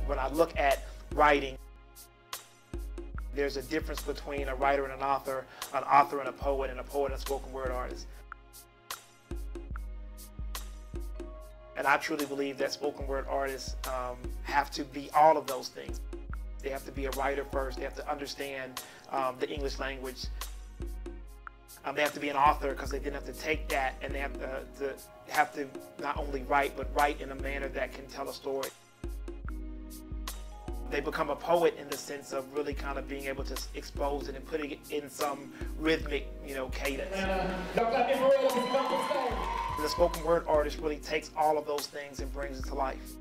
when I look at writing, there's a difference between a writer and an author and a poet and a spoken word artist. And I truly believe that spoken word artists have to be all of those things. They have to be a writer first. They have to understand the English language. They have to be an author because they then have to take that and they have to not only write, but write in a manner that can tell a story. They become a poet in the sense of really kind of being able to expose it and putting it in some rhythmic, cadence. The spoken word artist really takes all of those things and brings it to life,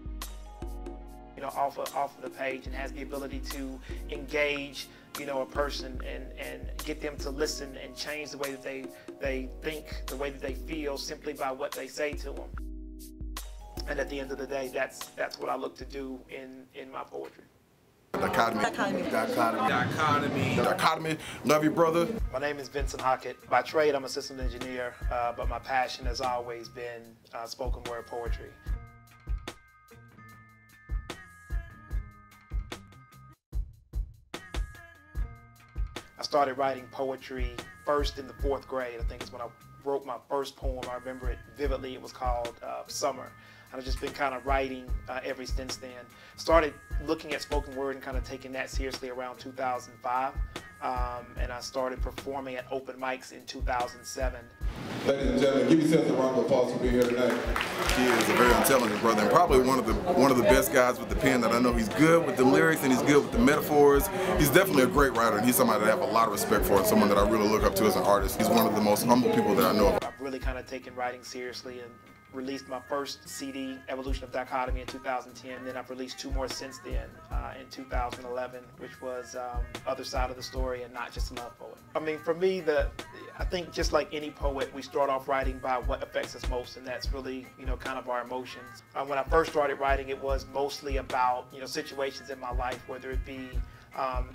off of the page, and has the ability to engage, a person and get them to listen and change the way that they think, the way that they feel, simply by what they say to them. And at the end of the day, that's what I look to do in my poetry. Dichotomy. Dichotomy. Dichotomy. Dichotomy. Dichotomy. Love you, brother. My name is Vincent Hockett. By trade, I'm a systems engineer, but my passion has always been spoken word poetry. I started writing poetry first in the 4th grade. I think it's when I wrote my first poem. I remember it vividly. It was called Summer. I've just been kind of writing ever since then. Started looking at spoken word and kind of taking that seriously around 2005. And I started performing at open mics in 2007. Ladies and gentlemen, give yourself a round of applause for being here tonight. He is a very intelligent brother and probably one of the best guys with the pen that I know. He's good with the lyrics and he's good with the metaphors. He's definitely a great writer, and he's somebody that I have a lot of respect for and someone that I really look up to as an artist. He's one of the most humble people that I know. I've really kind of taken writing seriously and released my first CD, Evolution of Dichotomy, in 2010. Then I've released 2 more since then, in 2011, which was Other Side of the Story and Not Just a Love Poet. I mean, for me, I think just like any poet, we start off writing by what affects us most, and that's really, kind of our emotions. When I first started writing, it was mostly about, situations in my life, whether it be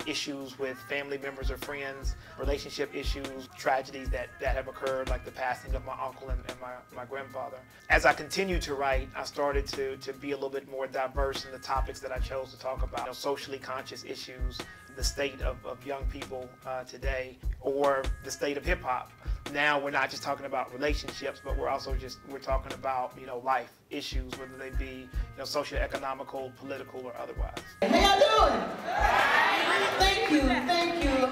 issues with family members or friends, relationship issues, tragedies that have occurred, like the passing of my uncle and my grandfather. As I continued to write, I started to be a little bit more diverse in the topics that I chose to talk about. Socially conscious issues, the state of young people today, or the state of hip-hop. Now we're not just talking about relationships, but we're also we're talking about life issues, whether they be socio-economical, political, or otherwise. How y'all doing? Thank you, thank you,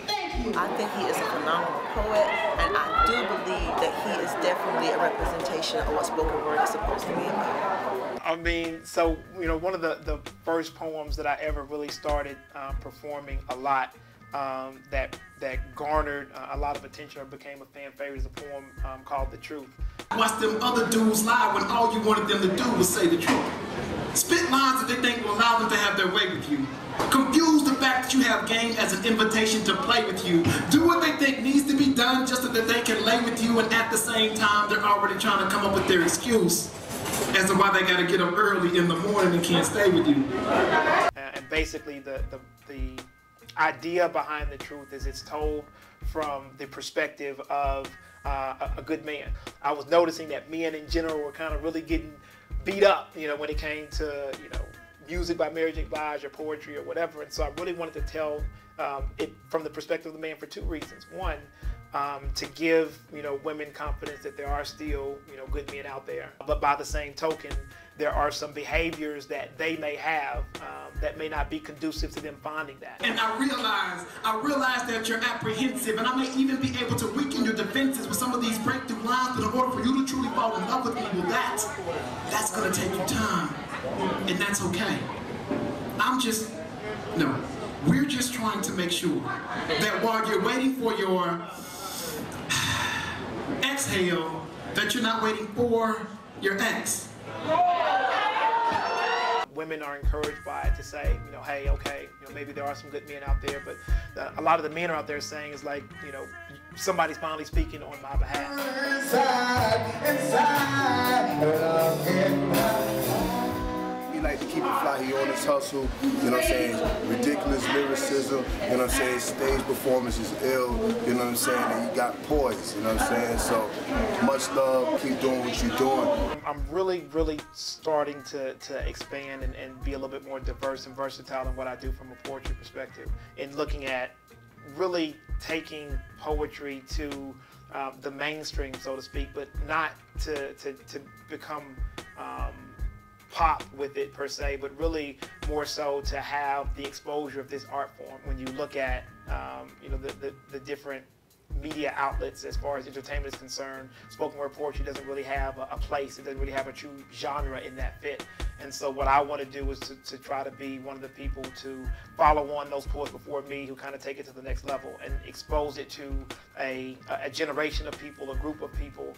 thank you. I think he is a phenomenal poet, and I do believe that he is definitely a representation of what spoken word is supposed to be about. I mean, so one of the first poems that I ever really started performing a lot, that garnered a lot of attention or became a fan favorite, is a poem called The Truth. Watch them other dudes lie when all you wanted them to do was say the truth. Spit lines that they think will allow them to have their way with you. Confuse the fact that you have game as an invitation to play with you. Do what they think needs to be done just so that they can lay with you, and at the same time they're already trying to come up with their excuse as to why they got to get up early in the morning and can't stay with you. And basically the idea behind The Truth is it's told from the perspective of a good man. I was noticing that men in general were kind of really getting beat up, when it came to, music by Mary J. Blige or poetry or whatever. And so I really wanted to tell it from the perspective of the man for 2 reasons. One, to give, women confidence that there are still, good men out there. But by the same token, there are some behaviors that they may have that may not be conducive to them finding that. And I realize that you're apprehensive, and I may even be able to weaken your defenses with some of these breakthrough lines, but in order for you to truly fall in love with me, well, that's gonna take you time, and that's okay. We're just trying to make sure that while you're waiting for your exhale, that you're not waiting for your ex. Women are encouraged by it to say, hey, okay, maybe there are some good men out there, but a lot of the men are out there saying is like, somebody's finally speaking on my behalf. He like to keep it fly. He on this hustle, you know what I'm saying, ridiculous lyricism, you know what I'm saying, stage performance is ill, you know what I'm saying, and you got poise, you know what I'm saying, so much love, keep doing what you're doing. I'm really starting to expand and be a little bit more diverse and versatile in what I do from a poetry perspective, in looking at really taking poetry to the mainstream, so to speak, but not to become pop with it per se, but really more so to have the exposure of this art form. When you look at you know, the different media outlets as far as entertainment is concerned, spoken word poetry doesn't really have a place. It doesn't really have a true genre in that fit. And so what I want to do is to try to be one of the people to follow on those poets before me who kind of take it to the next level and expose it to a generation of people, a group of people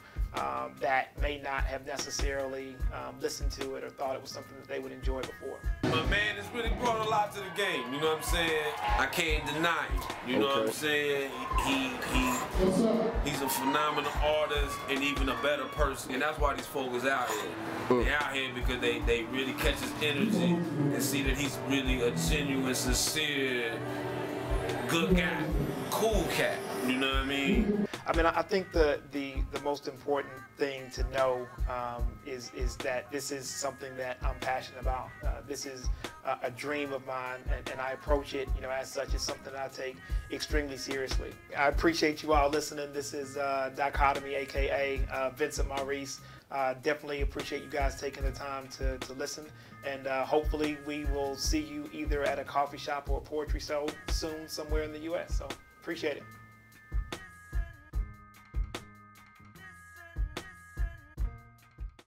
that may not have necessarily listened to it or thought it was something that they would enjoy before. My man has really brought a lot to the game, you know what I'm saying? I can't deny it, you know what I'm saying? He's a phenomenal artist and even a better person, and that's why these folks out here. They're out here because they really catch his energy and see that he's really a genuine, sincere, good guy, cool cat, you know what I mean? I mean, I think the most important thing to know is that this is something that I'm passionate about. This is a dream of mine, and I approach it, you know, as such. It's something that I take extremely seriously. I appreciate you all listening. This is Dichotomy, aka Vincent Maurice. Definitely appreciate you guys taking the time to listen, and hopefully we will see you either at a coffee shop or a poetry show soon somewhere in the U.S. So appreciate it.